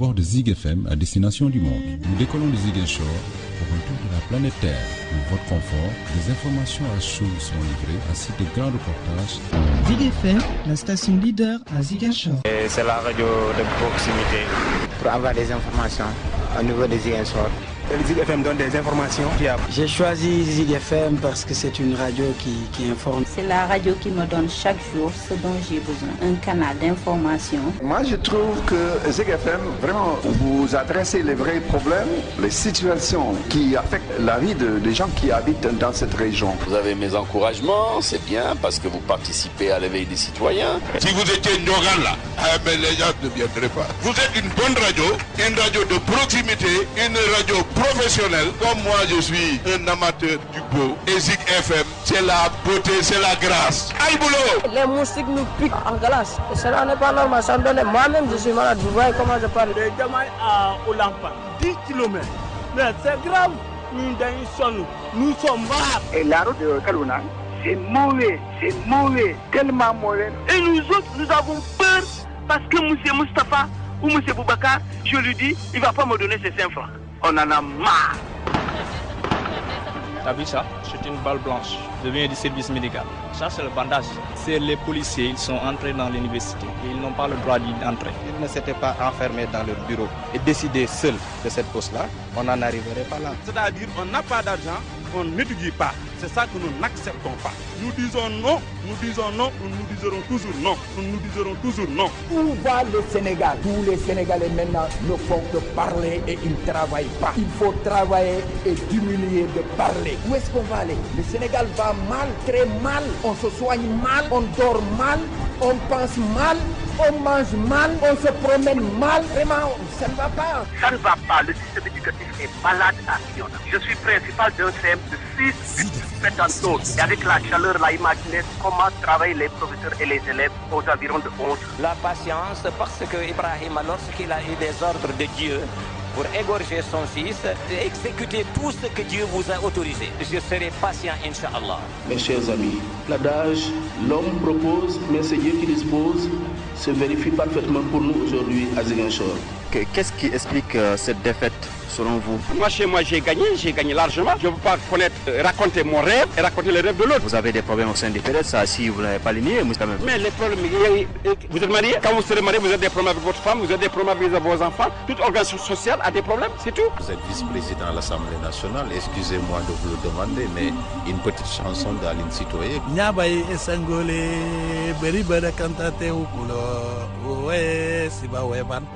bord de Zig FM à destination du monde. Nous décollons de Ziguinchor pour un tour de la planète Terre. Pour votre confort, des informations à chaud sont livrées ainsi que de grands reportages. Zig FM, la station leader à Ziguinchor. C'est la radio de proximité. Pour avoir des informations au niveau de Ziguinchor. Le Zig FM donne des informations fiables. J'ai choisi Zig FM parce que c'est une radio qui informe. C'est la radio qui me donne chaque jour ce dont j'ai besoin. Un canal d'information. Moi, je trouve que Zig FM, vraiment, vous adressez les vrais problèmes, les situations qui affectent la vie des gens qui habitent dans cette région. Vous avez mes encouragements, c'est bien, parce que vous participez à l'éveil des citoyens. Si vous étiez Ndogan là, les gens ne viendraient pas. Vous êtes une bonne radio de proximité, une radio professionnel, comme moi je suis un amateur du beau. Et Zig FM, c'est la beauté, c'est la grâce. Aïe boulot! Les moustiques nous piquent en glace. Et cela n'est pas normal, ça me donne. Moi-même je suis malade, vous voyez comment je parle. Les gamins à Olampa, 10 km. Mais c'est grave, nous sommes malades. Et la route de Kalouna, c'est mauvais, tellement mauvais. Et nous autres, nous avons peur parce que M. Moustapha ou M. Boubacar, je lui dis, il ne va pas me donner ses 5 francs. On en a marre. T'as vu ça? C'est une balle blanche. Je viens du service médical. Ça, c'est le bandage. C'est les policiers, ils sont entrés dans l'université. Et ils n'ont pas le droit d'y entrer. Ils ne s'étaient pas enfermés dans leur bureau et décidé seuls de cette poste-là, on n'en arriverait pas là. C'est-à-dire, on n'a pas d'argent, on n'étudie pas. C'est ça que nous n'acceptons pas. Nous disons non, nous disons toujours non. Nous disons toujours non. Où va le Sénégal? Tous les Sénégalais maintenant ne font que parler et ils ne travaillent pas. Il faut travailler et diminuer de parler. Où est-ce qu'on va aller? Le Sénégal va mal, très mal. On se soigne mal, on dort mal, on pense mal, on mange mal, on se promène mal. Vraiment, ça ne va pas. Ça ne va pas. Le système éducatif est malade à Fiona. Je suis principal d'un CM de 6 prétendants. Et avec la chaleur, là, imaginez comment travaillent les professeurs et les élèves aux environs de 11. La patience, parce que Ibrahim, lorsqu'il a eu des ordres de Dieu pour égorger son fils, exécuter tout ce que Dieu vous a autorisé. Je serai patient, Inch'Allah. Mes chers amis, l'adage, l'homme propose, mais c'est Dieu qui dispose, se vérifie parfaitement pour nous aujourd'hui à Ziguinchor. Qu'est-ce qui explique cette défaite selon vous? Moi, chez moi, j'ai gagné largement. Je ne peux pas raconter mon rêve et raconter le rêve de l'autre. Vous avez des problèmes au sein du PDS, ça, si vous n'avez pas ligné, quand même. Mais les problèmes, vous êtes marié, quand vous serez marié, vous avez des problèmes avec votre femme, vous avez des problèmes avec vos enfants. Toute organisation sociale a des problèmes, c'est tout. Vous êtes vice-président à l'Assemblée nationale, excusez-moi de vous le demander, mais une petite chanson d'Aline Sitoé.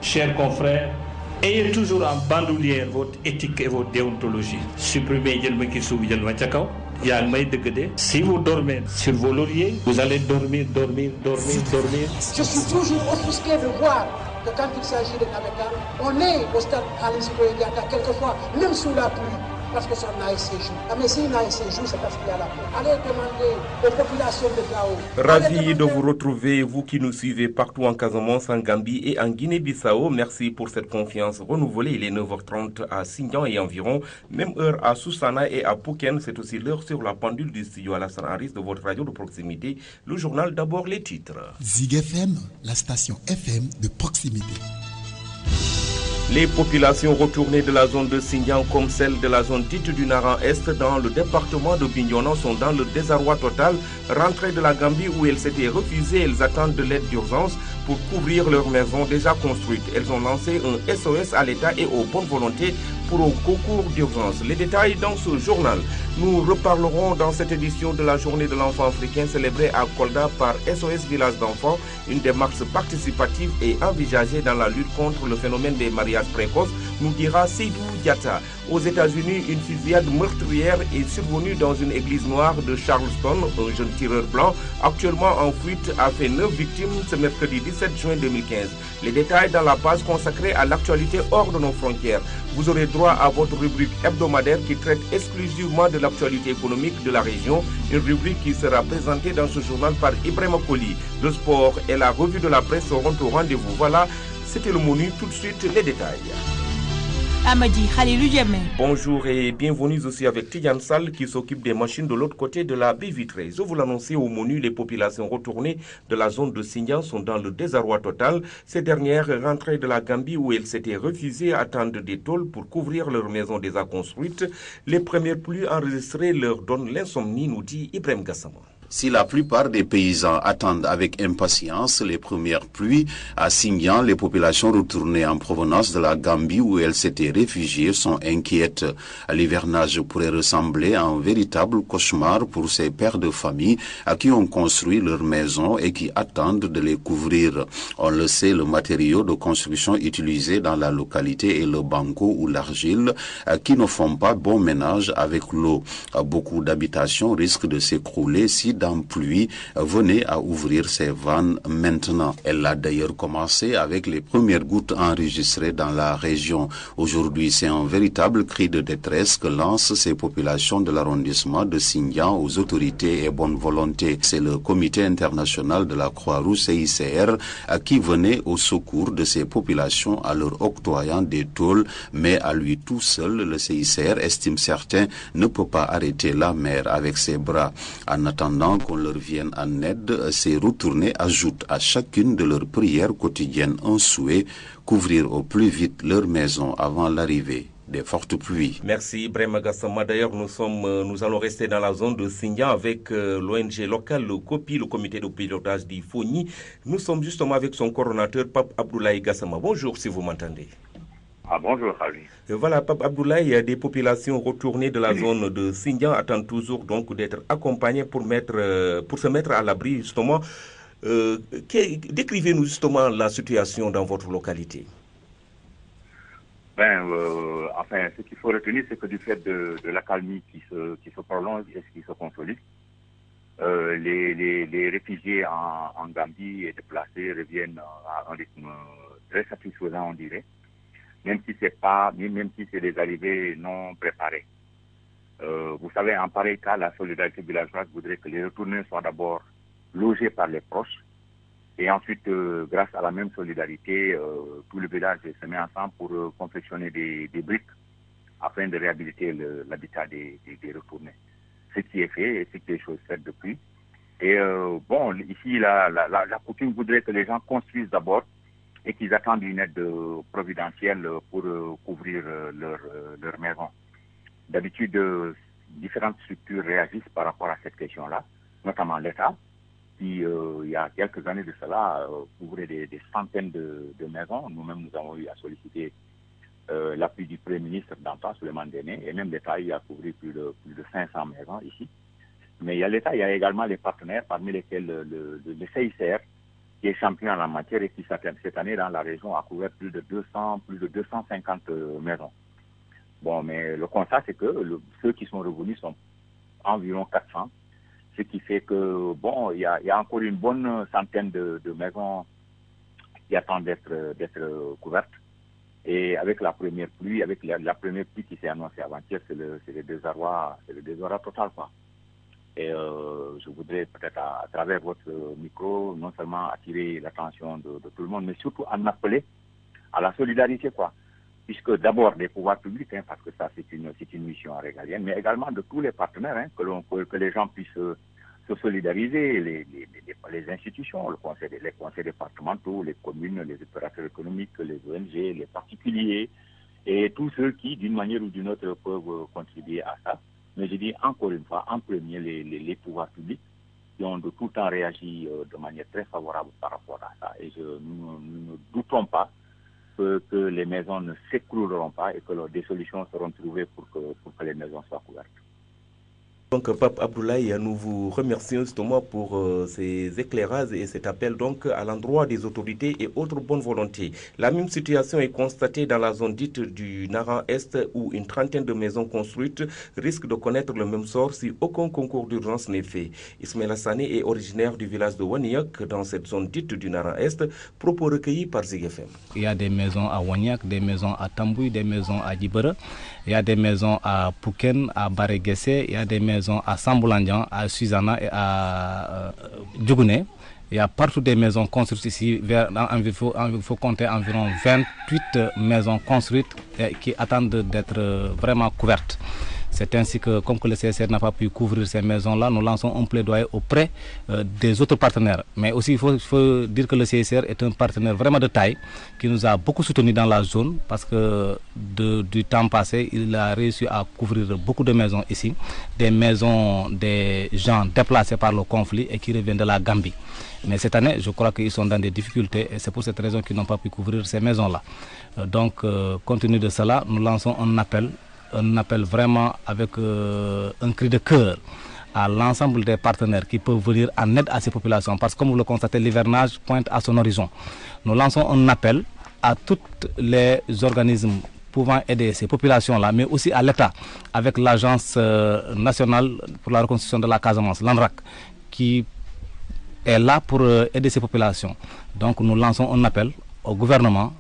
Chers confrères, ayez toujours en bandoulière votre éthique et votre déontologie. Supprimez si vous dormez sur vos lauriers, vous allez dormir. Je suis toujours offusqué de voir que quand il s'agit de Nameka, on est au stade Aline Sitoé Diatta quelquefois, même sous la pluie. Parce que son ASC joue. Mais si une ASC joue, c'est parce qu'il y a la pluie. Allez demander aux populations de Gao. Ravi de vous retrouver, vous qui nous suivez partout en Casamance, en Gambie et en Guinée-Bissau. Merci pour cette confiance renouvelée. Il est 9h30 à Sindian et environ. Même heure à Soussana et à Pouken. C'est aussi l'heure sur la pendule du studio Alassane Haris de votre radio de proximité. Le journal, d'abord les titres. Zig FM, la station FM de proximité. Les populations retournées de la zone de Sindian comme celle de la zone dite du Nara-Est dans le département de Bignona sont dans le désarroi total. Rentrées de la Gambie où elles s'étaient refusées, elles attendent de l'aide d'urgence pour couvrir leurs maisons déjà construites. Elles ont lancé un SOS à l'État et aux bonnes volontés pour un concours d'urgence. Les détails dans ce journal. Nous reparlerons dans cette édition de la journée de l'enfant africain célébrée à Kolda par SOS Village d'enfants, une démarche participative et envisagée dans la lutte contre le phénomène des mariages précoces, nous dira Seydou Diatta. Aux États-Unis, une fusillade meurtrière est survenue dans une église noire de Charleston. Un jeune tireur blanc, actuellement en fuite, a fait 9 victimes ce mercredi 17 juin 2015. Les détails dans la page consacrée à l'actualité hors de nos frontières. Vous aurez droit à votre rubrique hebdomadaire qui traite exclusivement de l'actualité économique de la région. Une rubrique qui sera présentée dans ce journal par Ibrahima Koli. Le sport et la revue de la presse seront au rendez-vous. Voilà, c'était le menu. Tout de suite, les détails. Amadi Khalilou Djemé. Bonjour et bienvenue aussi avec Tidiane Sall qui s'occupe des machines de l'autre côté de la baie vitrée. Je vous l'annonçais au menu, les populations retournées de la zone de Sindian sont dans le désarroi total. Ces dernières, rentrées de la Gambie où elles s'étaient refusées, attendent des tôles pour couvrir leurs maisons déjà construites. Les premières pluies enregistrées leur donnent l'insomnie, nous dit Ibrahim Gassama. Si la plupart des paysans attendent avec impatience les premières pluies, à Sindian, les populations retournées en provenance de la Gambie où elles s'étaient réfugiées sont inquiètes. L'hivernage pourrait ressembler à un véritable cauchemar pour ces pères de famille à qui ont construit leur maison et qui attendent de les couvrir. On le sait, le matériau de construction utilisé dans la localité est le banco ou l'argile qui ne font pas bon ménage avec l'eau. Beaucoup d'habitations risquent de s'écrouler si dans pluie venait à ouvrir ses vannes maintenant. Elle a d'ailleurs commencé avec les premières gouttes enregistrées dans la région. Aujourd'hui, c'est un véritable cri de détresse que lancent ces populations de l'arrondissement de Sindian aux autorités et bonne volonté. C'est le comité international de la Croix-Rouge CICR qui venait au secours de ces populations en leur octroyant des tôles, mais à lui tout seul, le CICR, estime certains, ne peut pas arrêter la mer avec ses bras. En attendant qu'on leur vienne en aide, ces retournés ajoutent à chacune de leurs prières quotidiennes un souhait, couvrir au plus vite leur maison avant l'arrivée des fortes pluies. Merci Ibrahim Gassama. D'ailleurs, nous allons rester dans la zone de Sindian avec l'ONG locale, le COPI, le comité de pilotage d'Ifoni. Nous sommes justement avec son coordonnateur, Pape Abdoulaye Gassama. Bonjour si vous m'entendez. Ah bonjour, Ravi. Voilà, Pape Abdoulaye, des populations retournées de la zone de Sindian attendent toujours donc d'être accompagnées pour se mettre à l'abri justement. Décrivez-nous justement la situation dans votre localité. Enfin, ce qu'il faut retenir, c'est que du fait de l'accalmie qui se prolonge et qui se consolide, les réfugiés en Gambie et déplacés reviennent à un rythme très satisfaisant, on dirait. Même si c'est des arrivées non préparées. Vous savez, en pareil cas, la solidarité villageoise voudrait que les retournés soient d'abord logés par les proches et ensuite, grâce à la même solidarité, tout le village se met ensemble pour confectionner des briques afin de réhabiliter l'habitat des retournés. Ce qui est fait et c'est des choses faites depuis. Et ici, la coutume voudrait que les gens construisent d'abord et qu'ils attendent une aide providentielle pour couvrir leur maison. D'habitude, différentes structures réagissent par rapport à cette question-là, notamment l'État, qui, il y a quelques années de cela, couvrait des centaines de maisons. Nous-mêmes, nous avons eu à solliciter l'appui du Premier ministre d'antan, Souleymane Déné, et même l'État a couvert plus de 500 maisons ici. Mais il y a l'État, il y a également les partenaires, parmi lesquels le CICR, qui est champion en la matière et qui cette année dans la région a couvert plus de 250 maisons. Bon, mais le constat c'est que ceux qui sont revenus sont environ 400, ce qui fait que il y a encore une bonne centaine de maisons qui attendent d'être couvertes. Et avec la première pluie, la première pluie qui s'est annoncée avant-hier, c'est le désarroi total, quoi. Et je voudrais peut-être à travers votre micro non seulement attirer l'attention de tout le monde, mais surtout en appeler à la solidarité, quoi. Puisque d'abord des pouvoirs publics, parce que ça c'est une mission régalienne, mais également de tous les partenaires, que les gens puissent se solidariser, les institutions, les conseils départementaux, les communes, les opérateurs économiques, les ONG, les particuliers, et tous ceux qui, d'une manière ou d'une autre, peuvent contribuer à ça. Mais je dis encore une fois, en premier, les pouvoirs publics qui ont de tout temps réagi de manière très favorable par rapport à ça. Et nous ne doutons pas que les maisons ne s'écrouleront pas et que des solutions seront trouvées pour que les maisons soient couvertes. Donc, Pape Abdoulaye, nous vous remercions justement pour ces éclairages et cet appel donc à l'endroit des autorités et autres bonnes volontés. La même situation est constatée dans la zone dite du Nara Est où une trentaine de maisons construites risquent de connaître le même sort si aucun concours d'urgence n'est fait. Ismaël Hassane est originaire du village de Waniak dans cette zone dite du Nara Est, propos recueillis par Zig FM. Il y a des maisons à Waniak, des maisons à Tambouy, des maisons à Djibera, il y a des maisons à Pouken, à Baregesse, il y a des maisons à Samboulandian, à Suzana et à Djougouné. Il y a partout des maisons construites ici. Il faut compter environ 28 maisons construites qui attendent d'être vraiment couvertes. C'est ainsi que, comme que le CSR n'a pas pu couvrir ces maisons-là, nous lançons un plaidoyer auprès des autres partenaires. Mais aussi, il faut dire que le CSR est un partenaire vraiment de taille, qui nous a beaucoup soutenus dans la zone, parce que du temps passé, il a réussi à couvrir beaucoup de maisons ici, des maisons des gens déplacés par le conflit et qui reviennent de la Gambie. Mais cette année, je crois qu'ils sont dans des difficultés et c'est pour cette raison qu'ils n'ont pas pu couvrir ces maisons-là. Donc, compte tenu de cela, nous lançons un appel vraiment avec un cri de cœur à l'ensemble des partenaires qui peuvent venir en aide à ces populations. Parce que comme vous le constatez, l'hivernage pointe à son horizon. Nous lançons un appel à tous les organismes pouvant aider ces populations-là, mais aussi à l'État, avec l'Agence nationale pour la reconstruction de la Casamance, l'ANRAC, qui est là pour aider ces populations. Donc nous lançons un appel au gouvernement,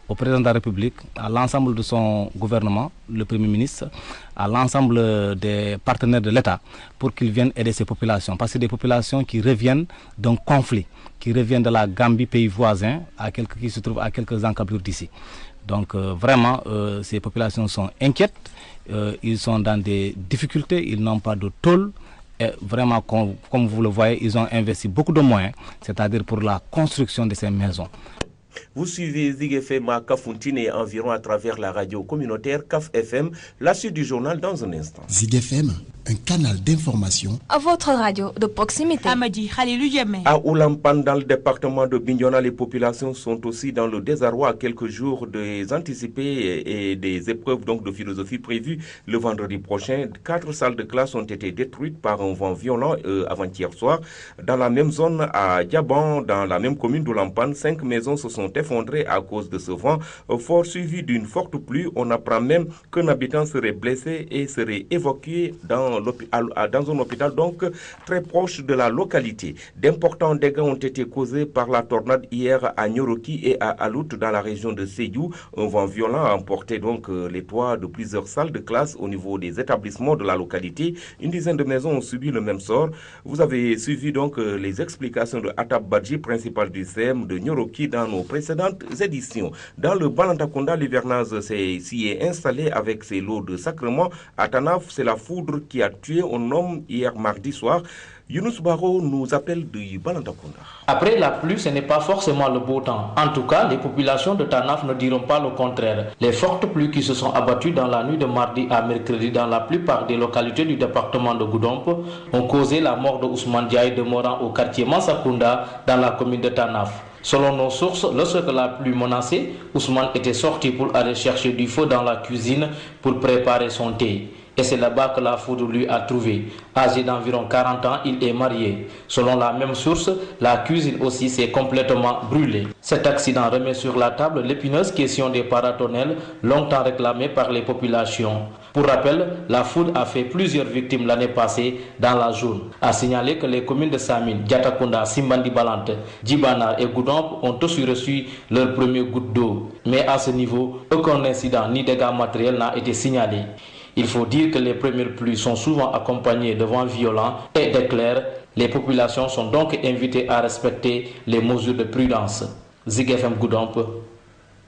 au président de la République, à l'ensemble de son gouvernement, le Premier ministre, à l'ensemble des partenaires de l'État, pour qu'ils viennent aider ces populations. Parce que c'est des populations qui reviennent d'un conflit, qui reviennent de la Gambie, pays voisin, qui se trouvent à quelques encablures d'ici. Donc vraiment, ces populations sont inquiètes, ils sont dans des difficultés, ils n'ont pas de tôle. Et vraiment, comme vous le voyez, ils ont investi beaucoup de moyens, c'est-à-dire pour la construction de ces maisons. Vous suivez Zig FM à Kafountine et environ à travers la radio communautaire CAF FM. La suite du journal dans un instant. Zig FM, un canal d'information. À votre radio de proximité. Amadi Khalilou Diémé. À Oulampan, dans le département de Bignona, les populations sont aussi dans le désarroi à quelques jours des anticipés et des épreuves donc de philosophie prévues le vendredi prochain. 4 salles de classe ont été détruites par un vent violent avant-hier soir. Dans la même zone à Diaban, dans la même commune d'Oulampan, 5 maisons se sont effondrées à cause de ce vent fort suivi d'une forte pluie. On apprend même qu'un habitant serait blessé et serait évacué dans un hôpital donc très proche de la localité. D'importants dégâts ont été causés par la tornade hier à Nyoroki et à Alout dans la région de Sédhiou. Un vent violent a emporté donc les toits de plusieurs salles de classe au niveau des établissements de la localité. Une dizaine de maisons ont subi le même sort. Vous avez suivi donc les explications de Atab Badji, principal du CM de Nyoroki dans nos précédentes éditions. Dans le Balantakonda, l'hivernage s'y est installé avec ses lots de sacrements. À Tanaf, c'est la foudre qui a tué un homme hier mardi soir. Younous Baro nous appelle du Balantakonda. Après la pluie, ce n'est pas forcément le beau temps. En tout cas, les populations de Tanaf ne diront pas le contraire. Les fortes pluies qui se sont abattues dans la nuit de mardi à mercredi dans la plupart des localités du département de Goudomp ont causé la mort de Ousmane Diaye demeurant au quartier Mansakunda dans la commune de Tanaf. Selon nos sources, lorsque la pluie menaçait, Ousmane était sorti pour aller chercher du feu dans la cuisine pour préparer son thé. Et c'est là-bas que la foudre lui a trouvé. Âgé d'environ 40 ans, il est marié. Selon la même source, la cuisine aussi s'est complètement brûlée. Cet accident remet sur la table l'épineuse question des paratonnerres, longtemps réclamée par les populations. Pour rappel, la foudre a fait plusieurs victimes l'année passée dans la zone. A signalé que les communes de Samine, Diatakunda, Simbandi Balante, Djibana et Goudomp ont aussi reçu leur premier goutte d'eau. Mais à ce niveau, aucun incident ni dégâts matériels n'a été signalé. Il faut dire que les premières pluies sont souvent accompagnées de vents violents et d'éclairs. Les populations sont donc invitées à respecter les mesures de prudence. Zig FM Goudomp,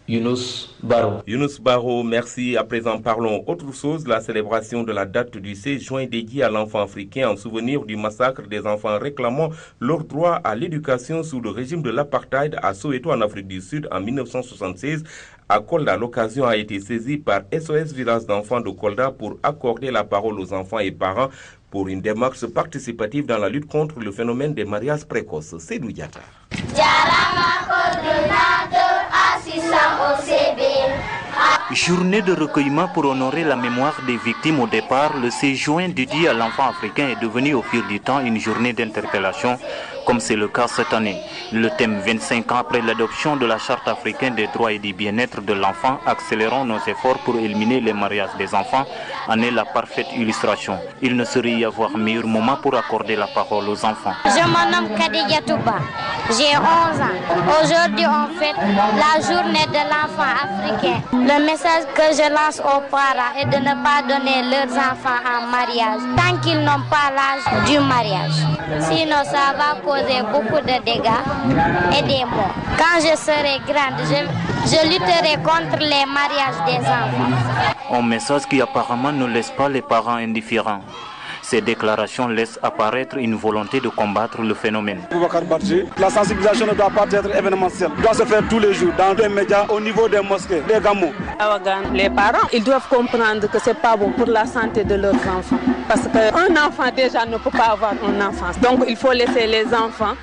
Younous Baro. Younous Baro, merci. À présent, parlons autre chose. La célébration de la date du 16 juin dédiée à l'enfant africain en souvenir du massacre des enfants réclamant leur droit à l'éducation sous le régime de l'apartheid à Soweto en Afrique du Sud en 1976. À Kolda, l'occasion a été saisie par SOS Village d'enfants de Kolda pour accorder la parole aux enfants et parents pour une démarche participative dans la lutte contre le phénomène des mariages précoces. C'est Diatta. Journée de recueillement pour honorer la mémoire des victimes au départ, le 16 juin dédié à l'enfant africain est devenu au fil du temps une journée d'interpellation, comme c'est le cas cette année. Le thème 25 ans après l'adoption de la Charte africaine des droits et du bien-être de l'enfant, accélérons nos efforts pour éliminer les mariages des enfants, en est la parfaite illustration. Il ne saurait y avoir meilleur moment pour accorder la parole aux enfants. Je me nomme Khadija Touba, j'ai 11 ans. Aujourd'hui on fête la journée de l'enfant africain. Le message que je lance aux parents est de ne pas donner leurs enfants en mariage tant qu'ils n'ont pas l'âge du mariage. Sinon ça va causer beaucoup de dégâts et des morts. Quand je serai grande, Je lutterai contre les mariages des enfants. Un message qui apparemment ne laisse pas les parents indifférents. Ces déclarations laissent apparaître une volonté de combattre le phénomène. La sensibilisation ne doit pas être événementielle. Elle doit se faire tous les jours dans les médias, au niveau des mosquées, des gamous. Les parents, ils doivent comprendre que ce n'est pas bon pour la santé de leurs enfants. Parce qu'un enfant déjà ne peut pas avoir une enfance. Donc il faut laisser les enfants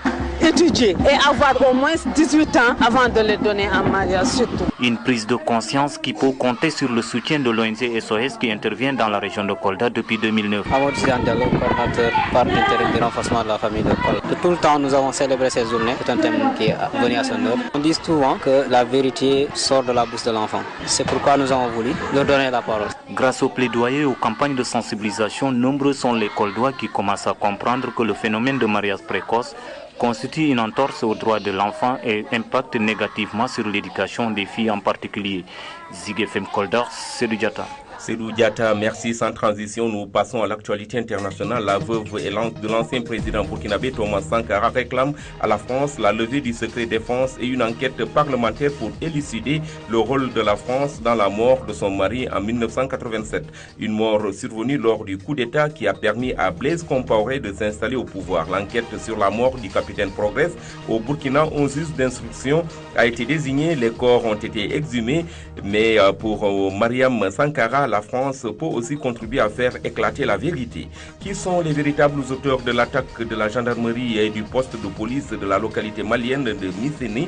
étudier et avoir au moins 18 ans avant de les donner en mariage surtout. Une prise de conscience qui peut compter sur le soutien de l'ONG SOS qui intervient dans la région de Kolda depuis 2009. Amadou Diallo, coordinateur par l'intérim du renforcement de la famille de Kolda. De tout le temps, nous avons célébré cette journée. C'est un thème qui est venu à son heure. On dit souvent que la vérité sort de la bouche de l'enfant. C'est pourquoi nous avons voulu leur donner la parole. Grâce aux plaidoyers et aux campagnes de sensibilisation, nombreux sont les Koldois qui commencent à comprendre que le phénomène de mariage précoce constitue une entorse aux droits de l'enfant et impacte négativement sur l'éducation des filles en particulier. Zig FM Kolda, Seydou Diatta. Seydou Diatta, merci. Sans transition, nous passons à l'actualité internationale. La veuve de l'ancien président burkinabé Thomas Sankara réclame à la France la levée du secret défense et une enquête parlementaire pour élucider le rôle de la France dans la mort de son mari en 1987. Une mort survenue lors du coup d'État qui a permis à Blaise Compaoré de s'installer au pouvoir. L'enquête sur la mort du capitaine Progress au Burkina, un juge d'instruction a été désigné. Les corps ont été exhumés, mais pour Mariam Sankara, la France peut aussi contribuer à faire éclater la vérité. Qui sont les véritables auteurs de l'attaque de la gendarmerie et du poste de police de la localité malienne de Misséné,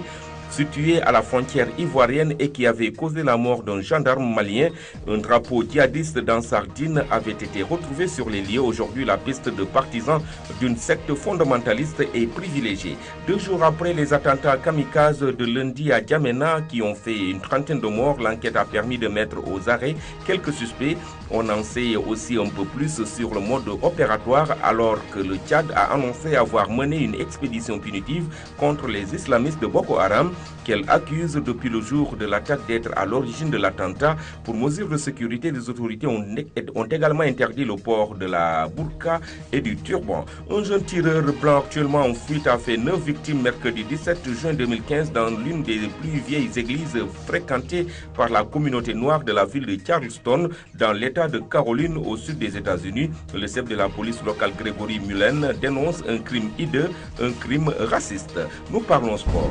situé à la frontière ivoirienne et qui avait causé la mort d'un gendarme malien? Un drapeau djihadiste dans Sardine avait été retrouvé sur les lieux. Aujourd'hui, la piste de partisans d'une secte fondamentaliste est privilégiée. 2 jours après les attentats kamikazes de lundi à Djamena qui ont fait une trentaine de morts, l'enquête a permis de mettre aux arrêts quelques suspects. On en sait aussi un peu plus sur le mode opératoire alors que le Tchad a annoncé avoir mené une expédition punitive contre les islamistes de Boko Haram qu'elle accuse depuis le jour de l'attaque d'être à l'origine de l'attentat. Pour mesure de sécurité, les autorités ont également interdit le port de la burqa et du turban. Un jeune tireur blanc actuellement en fuite a fait 9 victimes mercredi 17 juin 2015 dans l'une des plus vieilles églises fréquentées par la communauté noire de la ville de Charleston dans l'état de Caroline au sud des États-Unis. Le chef de la police locale Gregory Mullen dénonce un crime hideux, un crime raciste. Nous parlons sport.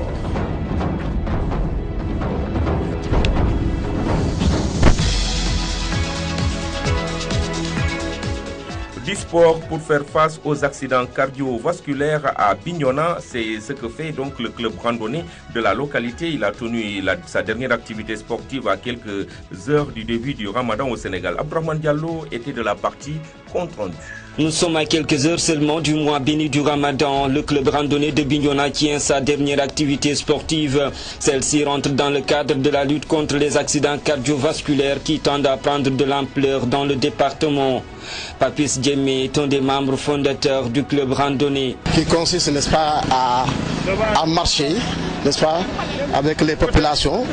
Du sport pour faire face aux accidents cardiovasculaires à Bignona, c'est ce que fait donc le club randonnée de la localité. Il a tenu sa dernière activité sportive à quelques heures du début du Ramadan au Sénégal. Abdourahmane Diallo était de la partie compte rendu. Nous sommes à quelques heures seulement du mois béni du Ramadan. Le club randonnée de Bignona tient sa dernière activité sportive. Celle-ci rentre dans le cadre de la lutte contre les accidents cardiovasculaires qui tendent à prendre de l'ampleur dans le département. Papis Djemé est un des membres fondateurs du club randonnée. Qui consiste, n'est-ce pas, à marcher, n'est-ce pas, avec les populations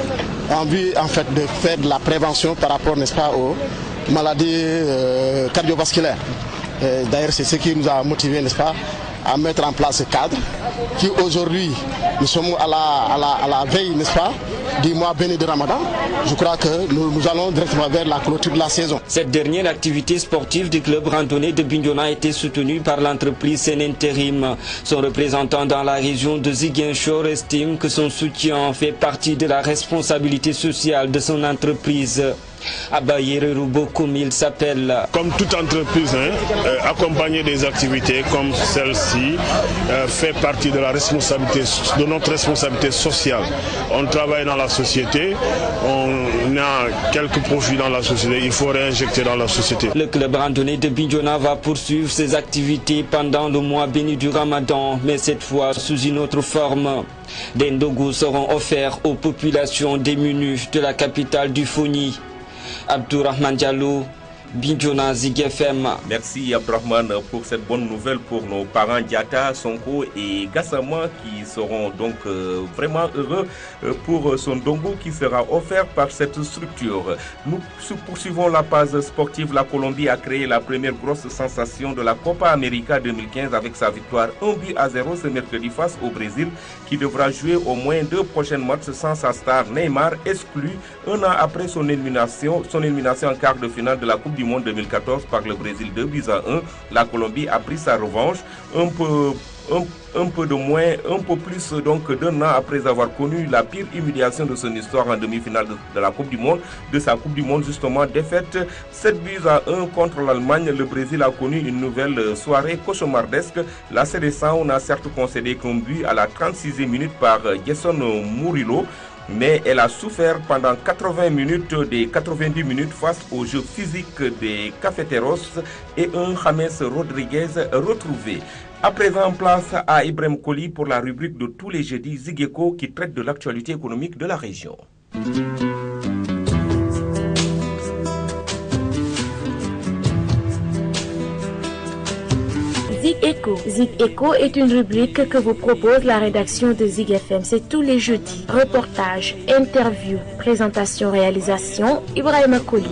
en vue en fait de faire de la prévention par rapport, n'est-ce pas, aux maladies cardiovasculaires. D'ailleurs, c'est ce qui nous a motivés, n'est-ce pas, à mettre en place ce cadre qui aujourd'hui, nous sommes à la veille, n'est-ce pas, du mois béni de Ramadan. Je crois que nous allons directement vers la clôture de la saison. Cette dernière activité sportive du club randonnée de Bignona a été soutenue par l'entreprise Sénintérim. Son représentant dans la région de Ziguinchor estime que son soutien fait partie de la responsabilité sociale de son entreprise. Abaye Roubo, comme il s'appelle. Comme toute entreprise, accompagner des activités comme celle-ci fait partie de la responsabilité, de notre responsabilité sociale. On travaille dans la société, on a quelques profits dans la société, il faut réinjecter dans la société. Le club randonnée de Bignona va poursuivre ses activités pendant le mois béni du Ramadan, mais cette fois sous une autre forme. Des ndogos seront offerts aux populations démunies de la capitale du Foni. Abdourahmane Diallo, Bignona Zik FM. Merci Abdrahman pour cette bonne nouvelle pour nos parents Diata, Sonko et Gassama qui seront donc vraiment heureux pour son dongo qui sera offert par cette structure. Nous poursuivons la page sportive. La Colombie a créé la première grosse sensation de la Copa América 2015 avec sa victoire 1-0 ce mercredi face au Brésil qui devra jouer au moins 2 prochaines matchs sans sa star Neymar exclu un an après son élimination en quart de finale de la Coupe du Monde 2014 par le Brésil 2-1. La Colombie a pris sa revanche un peu plus donc d'un an après avoir connu la pire humiliation de son histoire en demi-finale de la Coupe du Monde, de sa Coupe du Monde justement, défaite 7-1 contre l'Allemagne. Le Brésil a connu une nouvelle soirée cauchemardesque. La Seleção n'a certes concédé qu'un but à la 36e minute par Gerson Murillo, mais elle a souffert pendant 80 minutes des 90 minutes face au jeu physique des Cafeteros et un James Rodriguez retrouvé. À présent, place à Ibrahim Koli pour la rubrique de tous les jeudis Zigeko qui traite de l'actualité économique de la région. Zig Echo. Zig Echo est une rubrique que vous propose la rédaction de Zig FM. C'est tous les jeudis. Reportages, interviews, présentations, réalisations. Ibrahim Koli.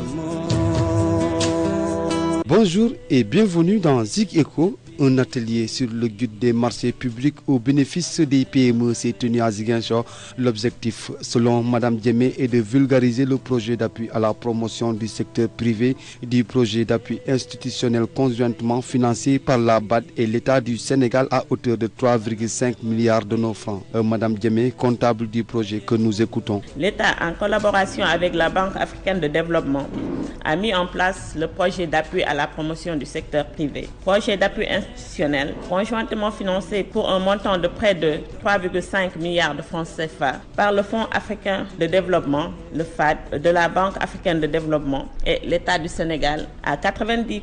Bonjour et bienvenue dans Zig Echo. Un atelier sur le guide des marchés publics au bénéfice des PME s'est tenu à Ziguinchor. L'objectif, selon Mme Djemé, est de vulgariser le projet d'appui à la promotion du secteur privé, du projet d'appui institutionnel conjointement financé par la BAD et l'État du Sénégal à hauteur de 3,5 milliards de nos francs. Mme Djemé, comptable du projet que nous écoutons. L'État, en collaboration avec la Banque africaine de développement, a mis en place le projet d'appui à la promotion du secteur privé. Projet d'appui institutionnel, conjointement financé pour un montant de près de 3,5 milliards de francs CFA par le Fonds africain de développement, le FAD, de la Banque africaine de développement et l'État du Sénégal à 90%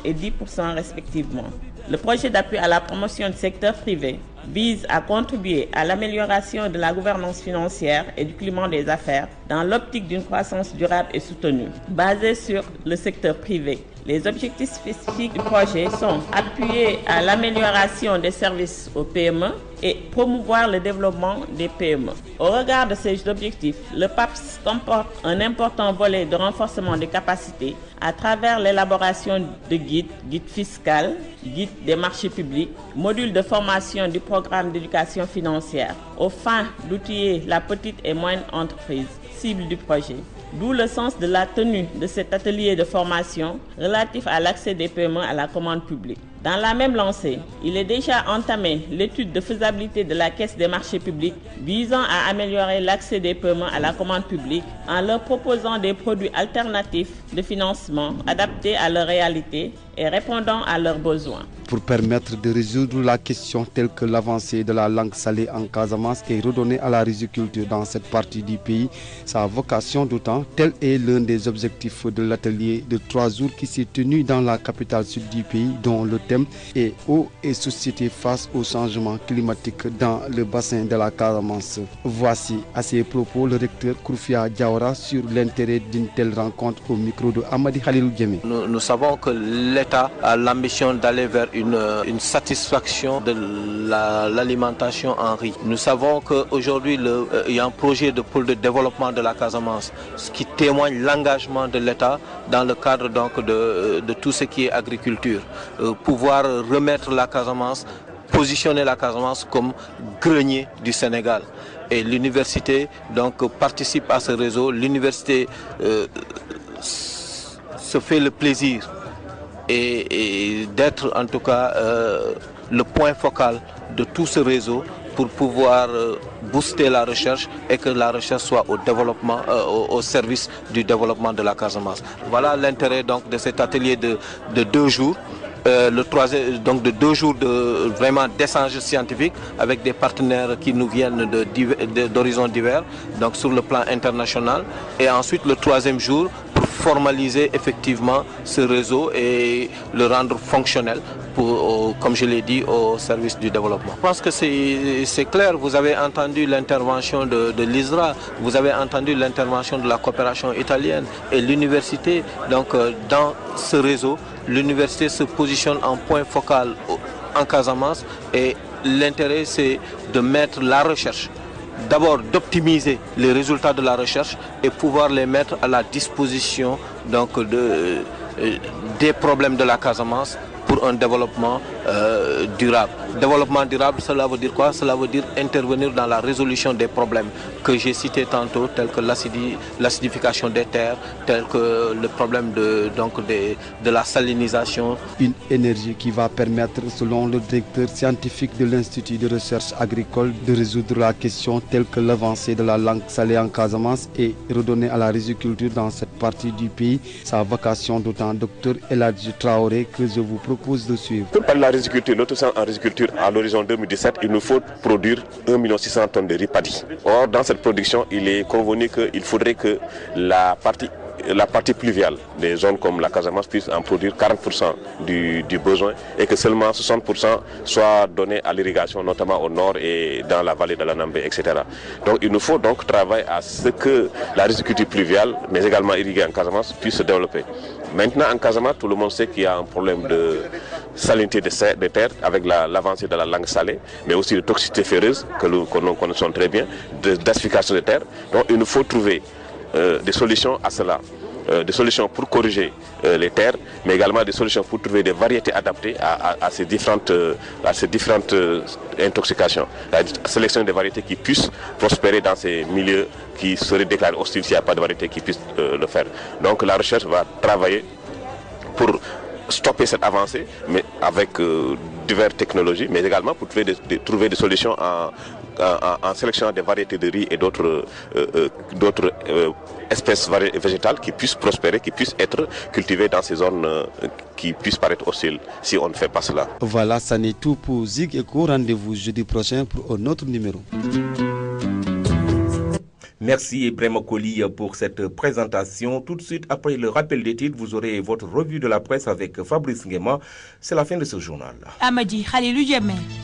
et 10% respectivement. Le projet d'appui à la promotion du secteur privé vise à contribuer à l'amélioration de la gouvernance financière et du climat des affaires dans l'optique d'une croissance durable et soutenue, basée sur le secteur privé. Les objectifs spécifiques du projet sont appuyer à l'amélioration des services aux PME et promouvoir le développement des PME. Au regard de ces objectifs, le PAPS comporte un important volet de renforcement des capacités à travers l'élaboration de guides fiscaux, guides des marchés publics, modules de formation du programme d'éducation financière, aux fins d'outiller la petite et moyenne entreprise, cible du projet. D'où le sens de la tenue de cet atelier de formation relatif à l'accès des PME à la commande publique. Dans la même lancée, il est déjà entamé l'étude de faisabilité de la Caisse des marchés publics visant à améliorer l'accès des PME à la commande publique en leur proposant des produits alternatifs de financement adaptés à leur réalité et répondant à leurs besoins. Pour permettre de résoudre la question telle que l'avancée de la langue salée en Casamance est redonnée à la riziculture dans cette partie du pays, sa vocation d'autant, tel est l'un des objectifs de l'atelier de 3 jours qui s'est tenu dans la capitale sud du pays, dont le thème est eau et société face au changement climatique dans le bassin de la Casamance. Voici à ses propos le recteur Kourfia Diawara sur l'intérêt d'une telle rencontre au micro de Amadi Khalilou Djemé. Nous savons que l'État a l'ambition d'aller vers une satisfaction de l'alimentation en riz. Nous savons qu'aujourd'hui il y a un projet de pôle de développement de la Casamance, ce qui témoigne l'engagement de l'État dans le cadre donc de tout ce qui est agriculture. Pouvoir remettre la Casamance, positionner la Casamance comme grenier du Sénégal. Et l'université donc participe à ce réseau. L'université se fait le plaisir et d'être en tout cas le point focal de tout ce réseau pour pouvoir booster la recherche et que la recherche soit au développement, au service du développement de la Casamance. Voilà l'intérêt donc de cet atelier de 2 jours. Le troisième, donc de 2 jours de vraiment d'échanges scientifiques avec des partenaires qui nous viennent d'horizons divers, donc sur le plan international. Et ensuite le 3e jour pour formaliser effectivement ce réseau et le rendre fonctionnel comme je l'ai dit, au service du développement. Je pense que c'est clair, vous avez entendu l'intervention de l'ISRA, vous avez entendu l'intervention de la coopération italienne et l'université. Donc dans ce réseau, l'université se positionne en point focal en Casamance et l'intérêt c'est de mettre la recherche, d'abord d'optimiser les résultats de la recherche et pouvoir les mettre à la disposition donc, des problèmes de la Casamance pour un développement durable. Développement durable, cela veut dire quoi? Cela veut dire intervenir dans la résolution des problèmes que j'ai cités tantôt, tels que l'acidification des terres, tels que le problème de la salinisation. Une énergie qui va permettre, selon le directeur scientifique de l'Institut de recherche agricole, de résoudre la question telle que l'avancée de la langue salée en Casamance et redonner à la riziculture dans cette partie du pays sa vocation d'autant. Dr Eladji Traoré, que je vous propose de suivre. Pour parler de la riziculture, en riziculture, à l'horizon 2017, il nous faut produire 1 600 000 tonnes de riz paddy. Or, dans cette production, il est convenu qu'il faudrait que la partie pluviale des zones comme la Casamance puisse en produire 40% du besoin et que seulement 60% soit donné à l'irrigation, notamment au nord et dans la vallée de la Nambé, etc. Donc il nous faut donc travailler à ce que la riziculture pluviale, mais également irriguée en Casamance, puisse se développer. Maintenant, en Casamance, tout le monde sait qu'il y a un problème de salinité des terres avec l'avancée de la langue salée, mais aussi de toxicité ferreuse que nous connaissons très bien, d'acidification des terres. Donc il nous faut trouver des solutions à cela, des solutions pour corriger les terres, mais également des solutions pour trouver des variétés adaptées à ces différentes intoxications. La sélection des variétés qui puissent prospérer dans ces milieux qui seraient déclarés hostiles s'il n'y a pas de variétés qui puissent le faire. Donc la recherche va travailler pour stopper cette avancée, mais avec diverses technologies, mais également pour trouver des solutions en sélectionnant des variétés de riz et d'autres espèces végétales qui puissent prospérer, qui puissent être cultivées dans ces zones qui puissent paraître hostiles si on ne fait pas cela. Voilà, ça n'est tout pour Zig Eco. Rendez-vous jeudi prochain pour un autre numéro. Merci Ibrahima Koli pour cette présentation. Tout de suite, après le rappel des titres, vous aurez votre revue de la presse avec Fabrice Nguema. C'est la fin de ce journal. Amadi Khalilou.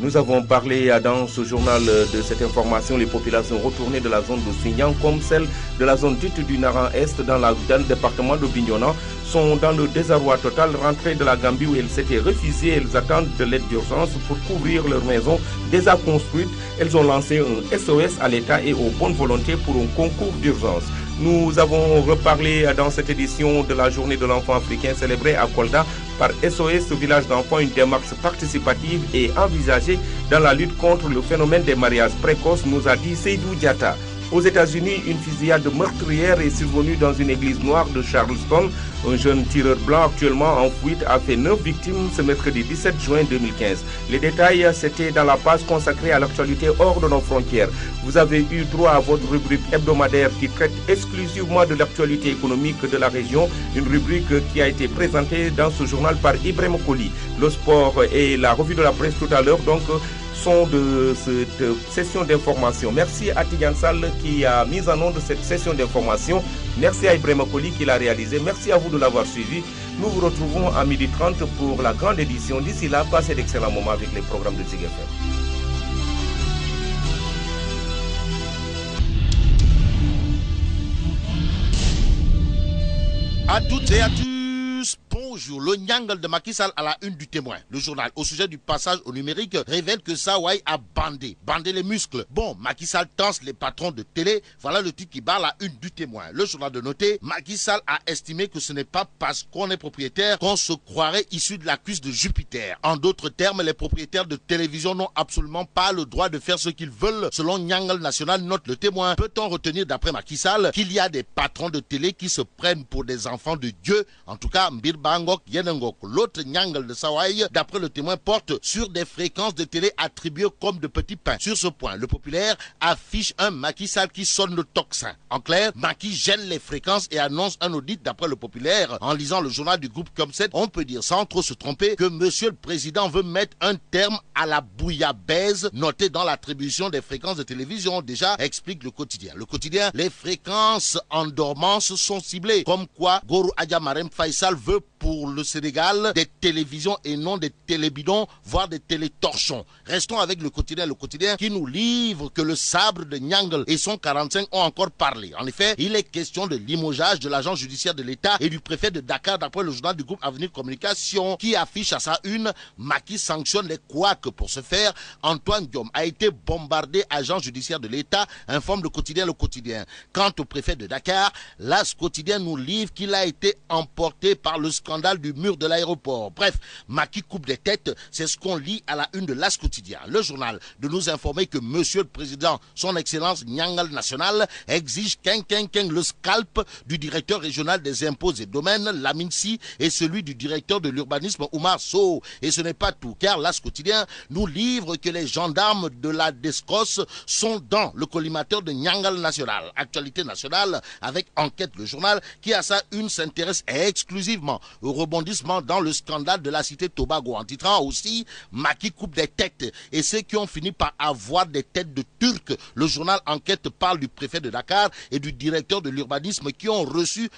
Nous avons parlé dans ce journal de cette information, les populations retournées de la zone de Sinyan comme celle de la zone dite du Naran-Est dans le département de Bignona sont dans le désarroi total, rentrées de la Gambie où elles s'étaient refusées. Elles attendent de l'aide d'urgence pour couvrir leurs maisons déjà construites. Elles ont lancé un SOS à l'État et aux bonnes volontés pour un concours d'urgence. Nous avons reparlé dans cette édition de la journée de l'enfant africain célébrée à Kolda par SOS Village d'enfants, une démarche participative et envisagée dans la lutte contre le phénomène des mariages précoces, nous a dit Seydou Diatta. Aux États-Unis, une fusillade meurtrière est survenue dans une église noire de Charleston. Un jeune tireur blanc actuellement en fuite a fait 9 victimes ce mercredi 17 juin 2015. Les détails, c'était dans la page consacrée à l'actualité hors de nos frontières. Vous avez eu droit à votre rubrique hebdomadaire qui traite exclusivement de l'actualité économique de la région. Une rubrique qui a été présentée dans ce journal par Ibrahima Koli. Le sport et la revue de la presse tout à l'heure, donc, sont de cette session d'information. Merci à Tidiane Sall qui a mis en onde cette session d'information. Merci à Ibrahima Koli qui l'a réalisé. Merci à vous de l'avoir suivi. Nous vous retrouvons à 12h30 pour la grande édition. D'ici là, passez d'excellents moments avec les programmes de Zig FM. À toutes et à tous, bonjour. Le Nyangal de Macky Sall à la une du Témoin. Le journal au sujet du passage au numérique révèle que Sawai a bandé les muscles. Bon, Macky Sall tense les patrons de télé. Voilà le titre qui bat la une du Témoin. Le journal de noter, Macky Sall a estimé que ce n'est pas parce qu'on est propriétaire qu'on se croirait issu de la cuisse de Jupiter. En d'autres termes, les propriétaires de télévision n'ont absolument pas le droit de faire ce qu'ils veulent. Selon Nyangal National, note le Témoin. Peut-on retenir d'après Macky Sall qu'il y a des patrons de télé qui se prennent pour des enfants de Dieu? En tout cas, Mbir Bangok Yenengok. L'autre Nyangal de Sawai, d'après le Témoin, porte sur des fréquences de télé attribuées comme de petits pains. Sur ce point, le Populaire affiche un Macky Sall qui sonne le tocsin. En clair, Macky gèle les fréquences et annonce un audit d'après le Populaire. En lisant le journal du groupe Comset, on peut dire sans trop se tromper que Monsieur le Président veut mettre un terme à la bouillabaisse notée dans l'attribution des fréquences de télévision. Déjà, explique le Quotidien. Le Quotidien, les fréquences en dormance sont ciblées. Comme quoi, Goro Adjamarem Faisal veut pour le Sénégal des télévisions et non des télébidons, voire des télétorchons. Restons avec le quotidien qui nous livre que le sabre de Niangle et son 45 ont encore parlé. En effet, il est question de limogeage de l'agent judiciaire de l'État et du préfet de Dakar d'après le journal du groupe Avenir Communication qui affiche à sa une Macky sanctionne les couacs. Pour ce faire, Antoine Diome a été bombardé agent judiciaire de l'État, informe le quotidien. Quant au préfet de Dakar, l'As quotidien nous livre qu'il a été emporté par le scandale du mur de l'aéroport. Bref, Macky coupe des têtes, c'est ce qu'on lit à la une de l'As quotidien. Le journal de nous informer que monsieur le président, son excellence Niangal National, exige le scalp du directeur régional des impôts et domaines, Lamine Sy, et celui du directeur de l'urbanisme, Oumar Sow. Et ce n'est pas tout, car l'As quotidien nous livre que les gendarmes de la DESCOS sont dans le collimateur de Niangal National. Actualité nationale avec Enquête, le journal qui à sa une s'intéresse exclusivement au rebondissement dans le scandale de la cité Tobago, en titrant aussi Macky coupe des têtes et ceux qui ont fini par avoir des têtes de Turcs. Le journal Enquête parle du préfet de Dakar et du directeur de l'urbanisme qui ont reçu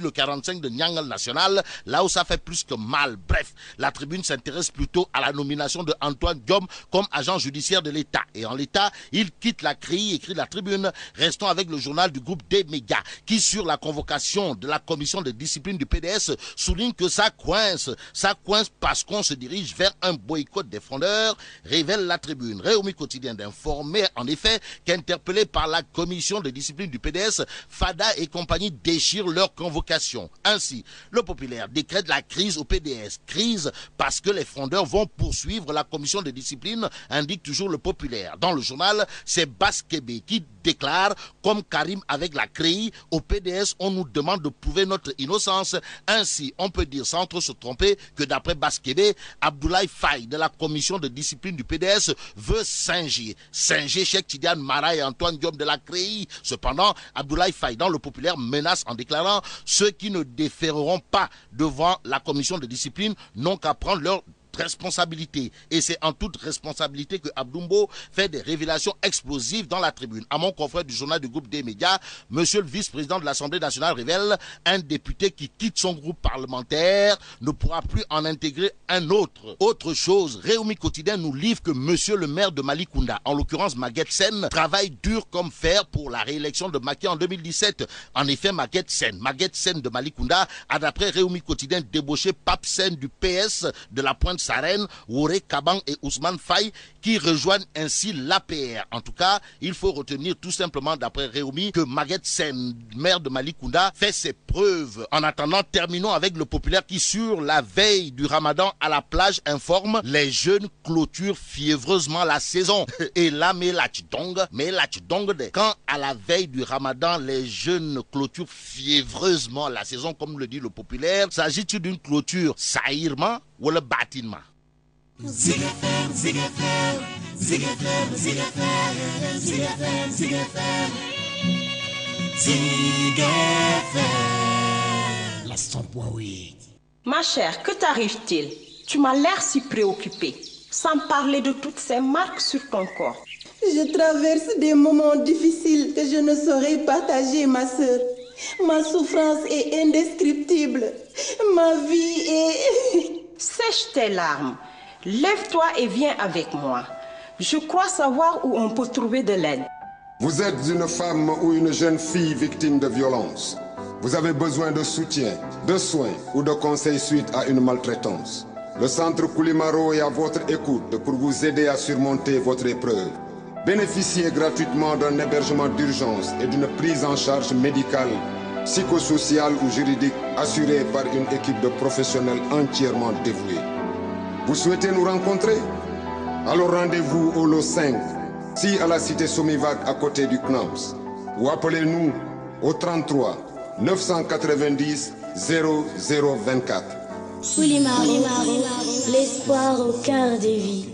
le 45 de Niangal National, là où ça fait plus que mal. Bref, la tribune s'intéresse plutôt à la nomination de Antoine Diome comme agent judiciaire de l'État. Et en l'État, il quitte la CRI, écrit la tribune. Restons avec le journal du groupe des médias qui, sur la convocation de la commission de discipline du PDS, souligne que ça coince parce qu'on se dirige vers un boycott des frondeurs, révèle la tribune. Réumi quotidien d'informer en effet qu'interpellés par la commission de discipline du PDS, Fada et compagnie déchirent leur convocation. Ainsi, le populaire décrète la crise au PDS. Crise parce que les frondeurs vont poursuivre la commission de discipline, indique toujours le populaire. Dans le journal, c'est Baskebe qui déclare, comme Karim avec la CRI, au PDS, on nous demande de prouver notre innocence. Ainsi, on peut dire sans trop se tromper que d'après Baskebe, Abdoulaye Faye de la commission de discipline du PDS veut singer Cheikh Tidiane Mara et Antoine Diome de la CRI. Cependant, Abdoulaye Faye dans le populaire menace en déclarant ceux qui ne déféreront pas devant la commission de discipline n'ont qu'à prendre leur responsabilité. Et c'est en toute responsabilité que Abdoumbo fait des révélations explosives dans la tribune. À mon confrère du journal du groupe des médias, monsieur le vice-président de l'Assemblée nationale révèle un député qui quitte son groupe parlementaire ne pourra plus en intégrer un autre. Autre chose, Réumi quotidien nous livre que monsieur le maire de Malicounda, en l'occurrence Maguette Sène, travaille dur comme fer pour la réélection de Macky en 2017. En effet, Maguette Sène de Malicounda a d'après Réumi quotidien débauché Pape Sène du PS de la Pointe Sarène, Woré Kabang et Ousmane Faye qui rejoignent ainsi l'APR. En tout cas, il faut retenir tout simplement d'après Réumi que Maguette Sène, maire de Malicounda, fait ses preuves. En attendant, terminons avec le populaire qui, sur la veille du Ramadan à la plage, informe les jeunes clôturent fiévreusement la saison. Et là, quand à la veille du Ramadan, les jeunes clôturent fiévreusement la saison, comme le dit le populaire, s'agit-il d'une clôture saillement ou le bâtiment? Zig FM, Zig FM, Zig FM, Zig FM, Zig FM, Zig FM, Zig FM. La 100.8. Ma chère, que t'arrive-t-il? Tu m'as l'air si préoccupée, sans parler de toutes ces marques sur ton corps. Je traverse des moments difficiles que je ne saurais partager, ma sœur. Ma souffrance est indescriptible. Ma vie est... Sèche tes larmes. Lève-toi et viens avec moi. Je crois savoir où on peut trouver de l'aide. Vous êtes une femme ou une jeune fille victime de violence. Vous avez besoin de soutien, de soins ou de conseils suite à une maltraitance. Le centre Koulimaro est à votre écoute pour vous aider à surmonter votre épreuve. Bénéficiez gratuitement d'un hébergement d'urgence et d'une prise en charge médicale, psychosociale ou juridique assurée par une équipe de professionnels entièrement dévoués. Vous souhaitez nous rencontrer? Alors rendez-vous au lot 5, si à la cité Somivac à côté du CNAMS. Ou appelez-nous au 33 990 0024. Koulimaro, l'espoir au cœur des vies.